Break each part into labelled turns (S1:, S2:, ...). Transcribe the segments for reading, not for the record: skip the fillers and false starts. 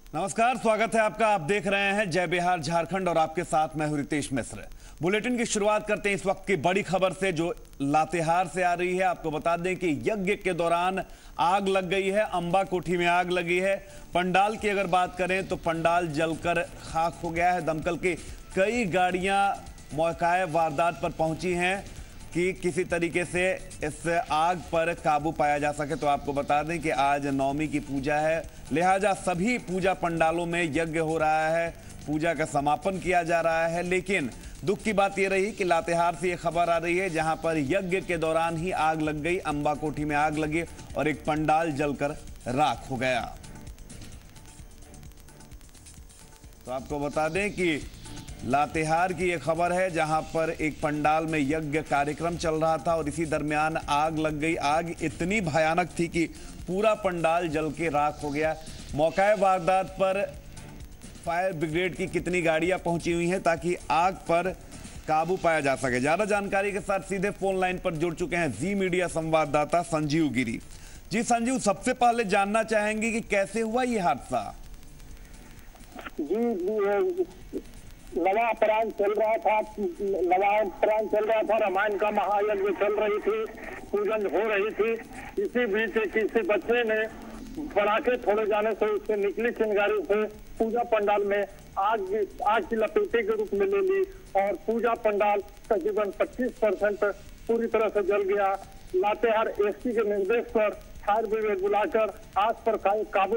S1: नमस्कार, स्वागत है आपका। आप देख रहे हैं जय बिहार झारखंड और आपके साथ मैं हूं रितेश मिश्र। बुलेटिन की शुरुआत करते हैं इस वक्त की बड़ी खबर से जो लातेहार से आ रही है। आपको बता दें कि यज्ञ के दौरान आग लग गई है, अंबा कोठी में आग लगी है। पंडाल की अगर बात करें तो पंडाल जलकर खाक हो गया है। दमकल की कई गाड़ियां मौके वारदात पर पहुंची हैं कि किसी तरीके से इस आग पर काबू पाया जा सके। तो आपको बता दें कि आज नवमी की पूजा है, लिहाजा सभी पूजा पंडालों में यज्ञ हो रहा है, पूजा का समापन किया जा रहा है। लेकिन दुख की बात यह रही कि लातेहार से यह खबर आ रही है जहां पर यज्ञ के दौरान ही आग लग गई, अंबा कोठी में आग लगी और एक पंडाल जलकर राख हो गया। तो आपको बता दें कि लातेहार की यह खबर है जहां पर एक पंडाल में यज्ञ कार्यक्रम चल रहा था और इसी दरमियान आग लग गई। आग इतनी भयानक थी कि पूरा पंडाल जल के राख हो गया। मौके वारदात पर फायर ब्रिगेड की कितनी गाड़ियां पहुंची हुई हैं ताकि आग पर काबू पाया जा सके। ज्यादा जानकारी के साथ सीधे फोन लाइन पर जुड़ चुके हैं जी मीडिया संवाददाता संजीव गिरी। जी संजीव, सबसे पहले जानना चाहेंगे कि कैसे हुआ ये हादसा?
S2: नवापरांत चल रहा था, रामायण का महायज्ञ चल रही थी, पूजन हो रही थी। इसी बीच किसी बच्चे ने पटाखे छोड़े जाने से उससे निकली चिंगारी से पूजा पंडाल में आग की लपेटे के रूप में ले ली और पूजा पंडाल तकरीबन 25% पूरी तरह से जल गया। लातेहार एसपी के निर्देश पर फायर ब्रिगेड बुलाकर आग पर काबू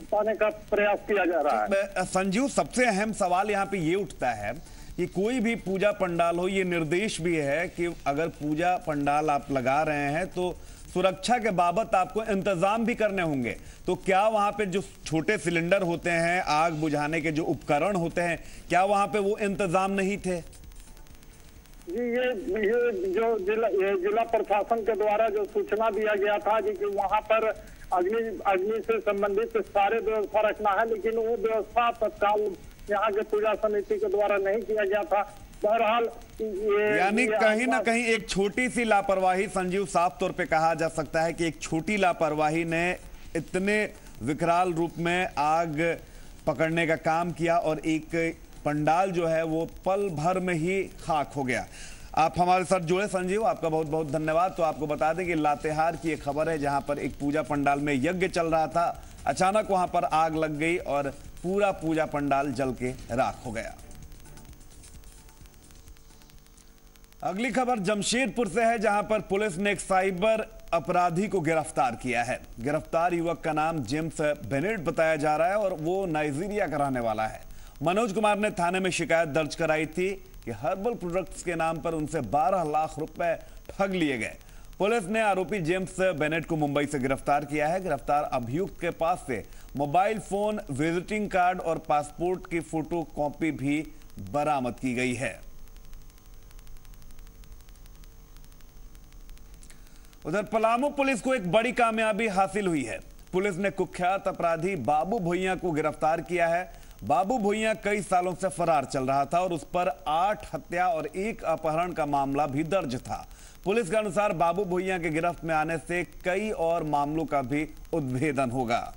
S2: पाने का प्रयास किया जा रहा है।
S1: संजीव, सबसे अहम सवाल यहाँ पे ये उठता है कि कोई भी पूजा पंडाल हो, ये निर्देश भी है कि अगर पूजा पंडाल आप लगा रहे हैं तो सुरक्षा के बाबत आपको इंतजाम भी करने होंगे। तो क्या वहां पे जो छोटे सिलेंडर होते हैं, आग बुझाने के जो उपकरण होते हैं, क्या वहां पे वो इंतजाम नहीं थे?
S2: जी, ये जो जिला प्रशासन के द्वारा जो सूचना दिया गया था कि वहां पर अग्नि से संबंधित सारे व्यवस्था रखना है, लेकिन वो व्यवस्था तत्काल यहाँ के पूजा समिति के द्वारा नहीं किया गया था। बहरहाल
S1: यानी कहीं ना कहीं एक छोटी सी लापरवाही, संजीव, साफ तौर पे कहा जा सकता है कि एक छोटी लापरवाही ने इतने विकराल रूप में आग पकड़ने का काम किया और एक पंडाल जो है वो पल भर में ही खाक हो गया। आप हमारे साथ जुड़े संजीव, आपका बहुत बहुत धन्यवाद। तो आपको बता दें कि लातेहार की एक खबर है जहां पर एक पूजा पंडाल में यज्ञ चल रहा था, अचानक वहां पर आग लग गई और पूरा पूजा पंडाल जल के राख हो गया। अगली खबर जमशेदपुर से है जहां पर पुलिस ने एक साइबर अपराधी को गिरफ्तार किया है। गिरफ्तार युवक का नाम जेम्स बेनेट बताया जा रहा है और वो नाइजीरिया का रहने वाला है। मनोज कुमार ने थाने में शिकायत दर्ज कराई थी कि हर्बल प्रोडक्ट्स के नाम पर उनसे 12 लाख रुपए ठग लिए गए। पुलिस ने आरोपी जेम्स बेनेट को मुंबई से गिरफ्तार किया है। गिरफ्तार अभियुक्त के पास से मोबाइल फोन, विजिटिंग कार्ड और पासपोर्ट की फोटो कॉपी भी बरामद की गई है। उधर पलामू पुलिस को एक बड़ी कामयाबी हासिल हुई है। पुलिस ने कुख्यात अपराधी बाबू भुइयां को गिरफ्तार किया है। बाबू भुइयां कई सालों से फरार चल रहा था और उस पर 8 हत्या और 1 अपहरण का मामला भी दर्ज था। पुलिस के अनुसार बाबू भुइयां के गिरफ्त में आने से कई और मामलों का भी उद्भेदन होगा।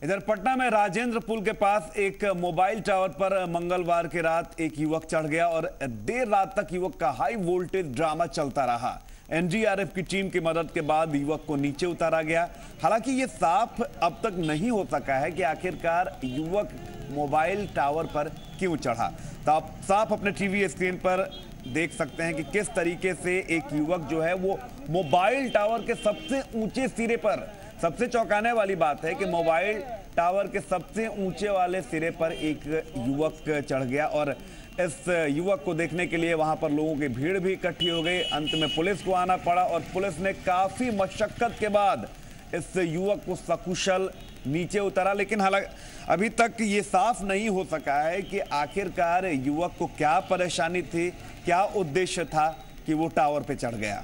S1: इधर पटना में राजेंद्र पुल के पास एक मोबाइल टावर पर मंगलवार की रात एक युवक चढ़ गया और देर रात तक युवक का हाई वोल्टेज ड्रामा चलता रहा। एनडीआरएफ की टीम की मदद के बाद युवक को नीचे उतारा गया। हालांकि यह साफ अब तक नहीं हो सका है कि आखिरकार युवक मोबाइल टावर पर क्यों चढ़ा। तो आप साफ अपने टीवी स्क्रीन पर देख सकते हैं कि किस तरीके से एक युवक जो है वो मोबाइल टावर के सबसे ऊंचे सिरे पर, सबसे चौंकाने वाली बात है कि मोबाइल टावर के सबसे ऊंचे वाले सिरे पर एक युवक चढ़ गया और इस युवक को देखने के लिए वहां पर लोगों की भीड़ भी इकट्ठी हो गई। अंत में पुलिस को आना पड़ा और पुलिस ने काफी मशक्कत के बाद इस युवक को सकुशल नीचे उतारा। लेकिन हालांकि अभी तक ये साफ नहीं हो सका है कि आखिरकार युवक को क्या परेशानी थी, क्या उद्देश्य था कि वो टावर पे चढ़ गया।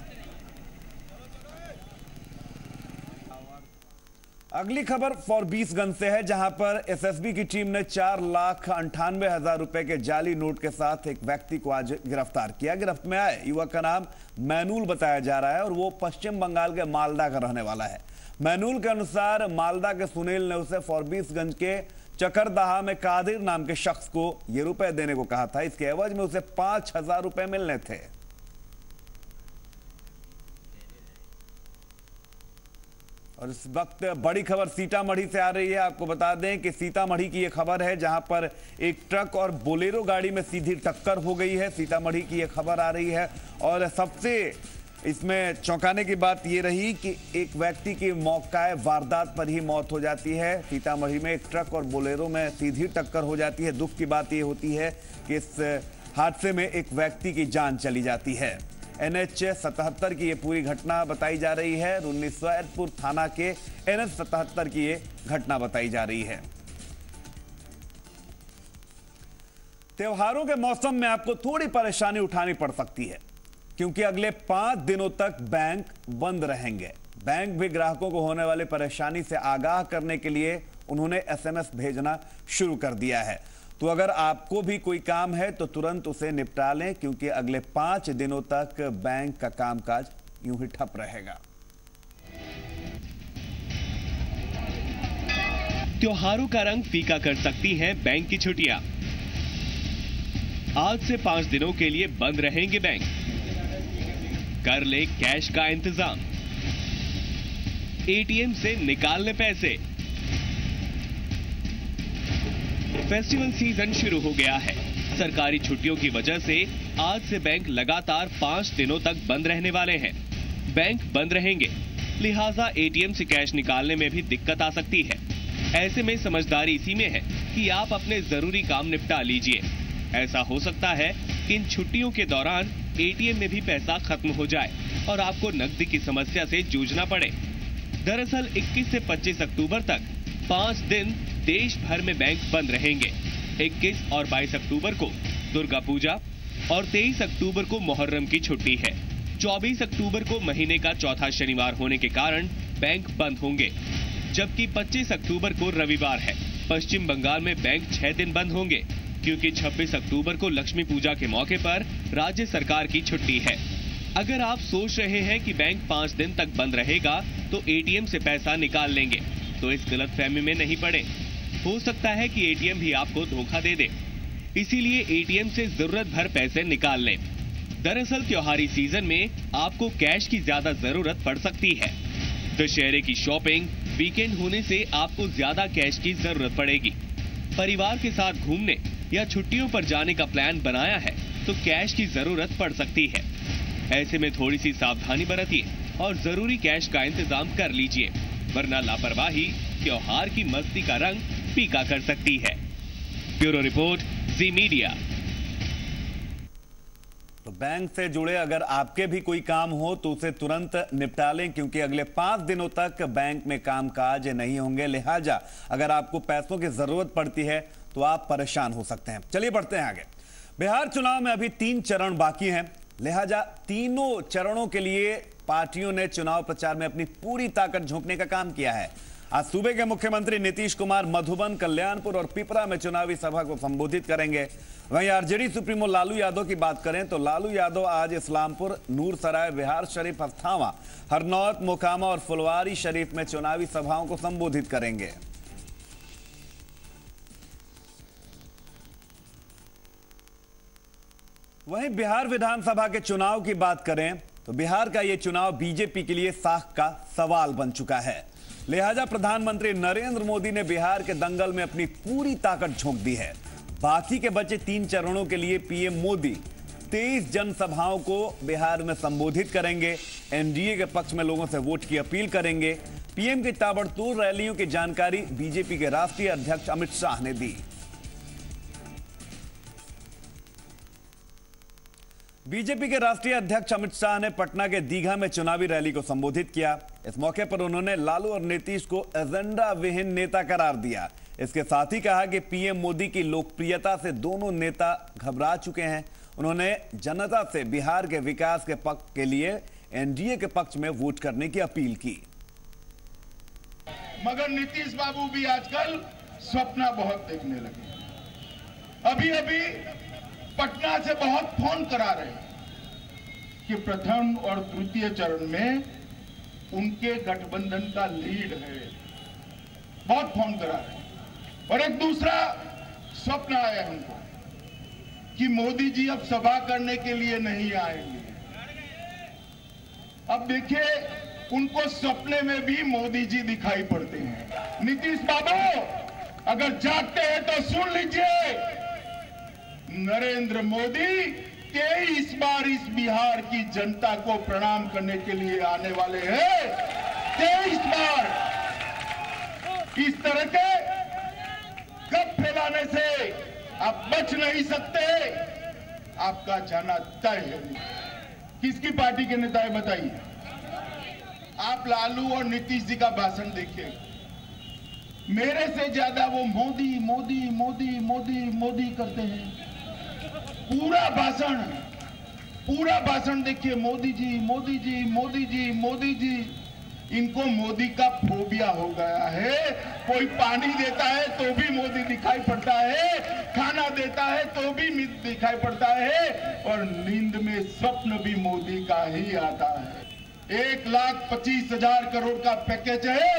S1: अगली खबर फॉरबिसगंज से है, जहां पर एसएसबी की टीम ने 4,98,000 रुपए के जाली नोट के साथ एक व्यक्ति को आज गिरफ्तार किया। गिरफ्त में आए युवक का नाम मैनूल बताया जा रहा है और वो पश्चिम बंगाल के मालदा का रहने वाला है। मैनूल के अनुसार मालदा के सुनील ने उसे फॉरबिसगंज के चकरदहा में कादिर नाम के शख्स को ये रुपए देने को कहा था। इसके एवज में उसे 5,000 रुपए मिलने थे। और इस वक्त बड़ी खबर सीतामढ़ी से आ रही है। आपको बता दें कि सीतामढ़ी की यह खबर है, जहां पर एक ट्रक और बोलेरो गाड़ी में सीधी टक्कर हो गई है। सीतामढ़ी की यह खबर आ रही है और सबसे इसमें चौंकाने की बात यह रही कि एक व्यक्ति की मौके वारदात पर ही मौत हो जाती है। सीतामढ़ी में एक ट्रक और बोलेरो में सीधी टक्कर हो जाती है। दुख की बात यह होती है कि इस हादसे में एक व्यक्ति की जान चली जाती है। NH 77 की ये पूरी घटना बताई जा रही है। रुन्नी सैदपुर थाना के NH 77 की ये घटना बताई जा रही है। त्योहारों के मौसम में आपको थोड़ी परेशानी उठानी पड़ सकती है, क्योंकि अगले 5 दिनों तक बैंक बंद रहेंगे। बैंक भी ग्राहकों को होने वाली परेशानी से आगाह करने के लिए उन्होंने SMS भेजना शुरू कर दिया है। तो अगर आपको भी कोई काम है तो तुरंत उसे निपटा लें, क्योंकि अगले 5 दिनों तक बैंक का कामकाज यूं ही ठप रहेगा।
S3: त्योहारों का रंग फीका कर सकती हैं बैंक की छुट्टियां। आज से 5 दिनों के लिए बंद रहेंगे बैंक। कर ले कैश का इंतजाम, ATM से निकाल ले पैसे। फेस्टिवल सीजन शुरू हो गया है। सरकारी छुट्टियों की वजह से आज से बैंक लगातार 5 दिनों तक बंद रहने वाले हैं। बैंक बंद रहेंगे, लिहाजा ATM से कैश निकालने में भी दिक्कत आ सकती है। ऐसे में समझदारी इसी में है कि आप अपने जरूरी काम निपटा लीजिए। ऐसा हो सकता है कि इन छुट्टियों के दौरान ATM में भी पैसा खत्म हो जाए और आपको नकदी की समस्या से जूझना पड़े। दरअसल 21 से 25 अक्टूबर तक 5 दिन देश भर में बैंक बंद रहेंगे। 21 और 22 अक्टूबर को दुर्गा पूजा और 23 अक्टूबर को मुहर्रम की छुट्टी है। 24 अक्टूबर को महीने का चौथा शनिवार होने के कारण बैंक बंद होंगे, जबकि 25 अक्टूबर को रविवार है। पश्चिम बंगाल में बैंक 6 दिन बंद होंगे, क्योंकि 26 अक्टूबर को लक्ष्मी पूजा के मौके पर राज्य सरकार की छुट्टी है। अगर आप सोच रहे हैं कि बैंक 5 दिन तक बंद रहेगा तो ATM से पैसा निकाल लेंगे, तो इस गलतफहमी में नहीं पड़े। हो सकता है कि ATM भी आपको धोखा दे दे, इसीलिए ATM से जरूरत भर पैसे निकाल लें। दरअसल त्योहारी सीजन में आपको कैश की ज्यादा जरूरत पड़ सकती है। दशहरे की शॉपिंग, वीकेंड होने से आपको ज्यादा कैश की जरूरत पड़ेगी। परिवार के साथ घूमने या छुट्टियों पर जाने का प्लान बनाया है तो कैश की जरूरत पड़ सकती है। ऐसे में थोड़ी सी सावधानी बरतिए और जरूरी कैश का इंतजाम कर लीजिए, वरना लापरवाही त्योहार की मस्ती का रंग फीका कर सकती है। ब्यूरो रिपोर्ट, जी मीडिया।
S1: तो बैंक से जुड़े अगर आपके भी कोई काम हो तो उसे तुरंत निपटा लें, क्योंकि अगले 5 दिनों तक बैंक में कामकाज नहीं होंगे। लिहाजा अगर आपको पैसों की जरूरत पड़ती है तो आप परेशान हो सकते हैं। चलिए बढ़ते हैं आगे। बिहार चुनाव में अभी 3 चरण बाकी हैं, लिहाजा तीनों चरणों के लिए पार्टियों ने चुनाव प्रचार में अपनी पूरी ताकत झोंकने का काम किया है। आज सूबे के मुख्यमंत्री नीतीश कुमार मधुबन, कल्याणपुर और पिपरा में चुनावी सभा को संबोधित करेंगे। वहीं आरजेडी सुप्रीमो लालू यादव की बात करें तो लालू यादव आज इस्लामपुर, नूरसराय, बिहार शरीफ, अस्थावा, हरनौत, मोकामा और फुलवारी शरीफ में चुनावी सभाओं को संबोधित करेंगे। वहीं बिहार विधानसभा के चुनाव की बात करें तो बिहार का यह चुनाव बीजेपी के लिए साख का सवाल बन चुका है। लिहाजा प्रधानमंत्री नरेंद्र मोदी ने बिहार के दंगल में अपनी पूरी ताकत झोंक दी है। बाकी के बचे 3 चरणों के लिए पीएम मोदी 23 जनसभाओं को बिहार में संबोधित करेंगे। एनडीए के पक्ष में लोगों से वोट की अपील करेंगे। पीएम की ताबड़तोड़ रैलियों की जानकारी बीजेपी के राष्ट्रीय अध्यक्ष अमित शाह ने दी। बीजेपी के राष्ट्रीय अध्यक्ष अमित शाह ने पटना के दीघा में चुनावी रैली को संबोधित किया। इस मौके पर उन्होंने लालू और नीतीश को एजेंडा विहीन नेता करार दिया। इसके साथ ही कहा कि पीएम मोदी की लोकप्रियता से दोनों नेता घबरा चुके हैं। उन्होंने जनता से बिहार के विकास के पक्ष के लिए एनडीए के पक्ष में वोट करने की अपील की।
S4: मगर नीतीश बाबू भी आजकल सपना बहुत देखने लगे। अभी अभी पटना से बहुत फोन करा रहे हैं कि प्रथम और द्वितीय चरण में उनके गठबंधन का लीड है, बहुत फोन करा रहे हैं। और एक दूसरा स्वप्न आया हमको कि मोदी जी अब सभा करने के लिए नहीं आएंगे। अब देखिए, उनको सपने में भी मोदी जी दिखाई पड़ते हैं। नीतीश बाबू अगर जागते हैं तो सुन लीजिए, नरेंद्र मोदी 23 बार इस बिहार की जनता को प्रणाम करने के लिए आने वाले हैं। 23 बार। इस तरह के कब फैलाने से आप बच नहीं सकते, आपका जाना तय है। किसकी पार्टी के नेता है बताइए? आप लालू और नीतीश जी का भाषण देखिए, मेरे से ज्यादा वो मोदी मोदी मोदी मोदी मोदी करते हैं। पूरा भाषण देखिए, मोदी जी मोदी जी मोदी जी मोदी जी। इनको मोदी का फोबिया हो गया है। कोई पानी देता है तो भी मोदी दिखाई पड़ता है, खाना देता है तो भी दिखाई पड़ता है, और नींद में स्वप्न भी मोदी का ही आता है। 1,25,000 करोड़ का पैकेज है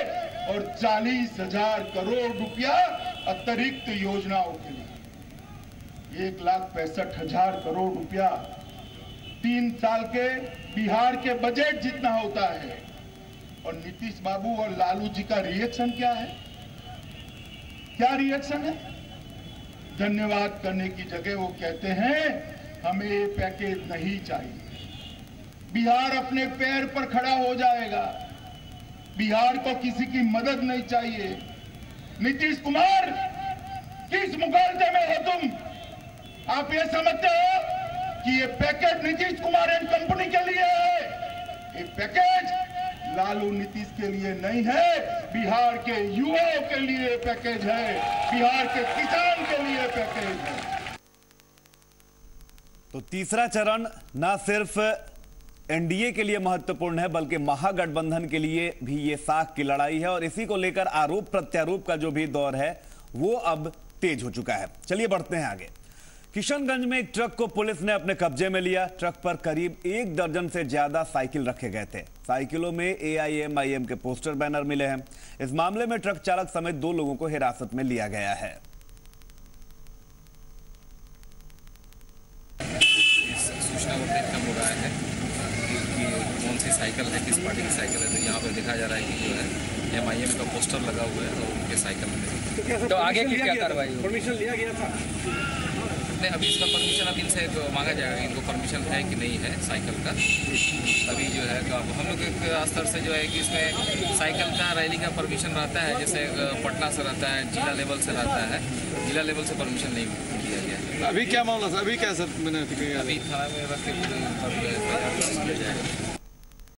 S4: और 40,000 करोड़ रुपया अतिरिक्त योजनाओं के लिए। 1,65,000 करोड़ रुपया 3 साल के बिहार के बजट जितना होता है। और नीतीश बाबू और लालू जी का रिएक्शन क्या है? क्या रिएक्शन है? धन्यवाद करने की जगह वो कहते हैं हमें ये पैकेज नहीं चाहिए। बिहार अपने पैर पर खड़ा हो जाएगा, बिहार को किसी की मदद नहीं चाहिए। नीतीश कुमार, किस मुकाबले में हो तुम? आप ये समझते हो कि ये package Nitish Kumar and company के लिए है? ये पैकेज लालू नीतीश के लिए नहीं है, बिहार के युवाओं के लिए पैकेज है, बिहार के किसान के लिए पैकेज है।
S1: तो तीसरा चरण न सिर्फ एनडीए के लिए महत्वपूर्ण है बल्कि महागठबंधन के लिए भी ये साख की लड़ाई है, और इसी को लेकर आरोप प्रत्यारोप का जो भी दौर है वो अब तेज हो चुका है। चलिए बढ़ते हैं आगे। किशनगंज में एक ट्रक को पुलिस ने अपने कब्जे में लिया। ट्रक पर करीब 1 दर्जन से ज्यादा साइकिल रखे गए थे। साइकिलों में AIM-IM के पोस्टर बैनर मिले हैं। इस मामले में ट्रक चालक समेत 2 लोगों को हिरासत में लिया गया है।
S5: सूचना को देखकर हो रहा है कि कौन सी साइकिल है, किस पार्टी की साइकिल है। तो यहाँ पर दिखाया जा रहा है कि जो है MIM का पोस्टर लगा हुआ है और उनके साइकिल में। तो आगे की क्या कार्रवाई? परमिशन लिया गया था? अभी इसका परमिशन अब इनसे मांगा जाएगा, इनको परमिशन है कि नहीं है साइकिल का। अभी जो है हम लोग एक स्तर से जो है कि इसमें साइकिल का रैली का परमिशन रहता है, जैसे पटना से रहता है, जिला लेवल से रहता है। जिला लेवल से परमिशन नहीं दिया गया।
S6: अभी क्या मामला था? अभी क्या सर मैंने
S5: अभी थाना में रख के जाएगा।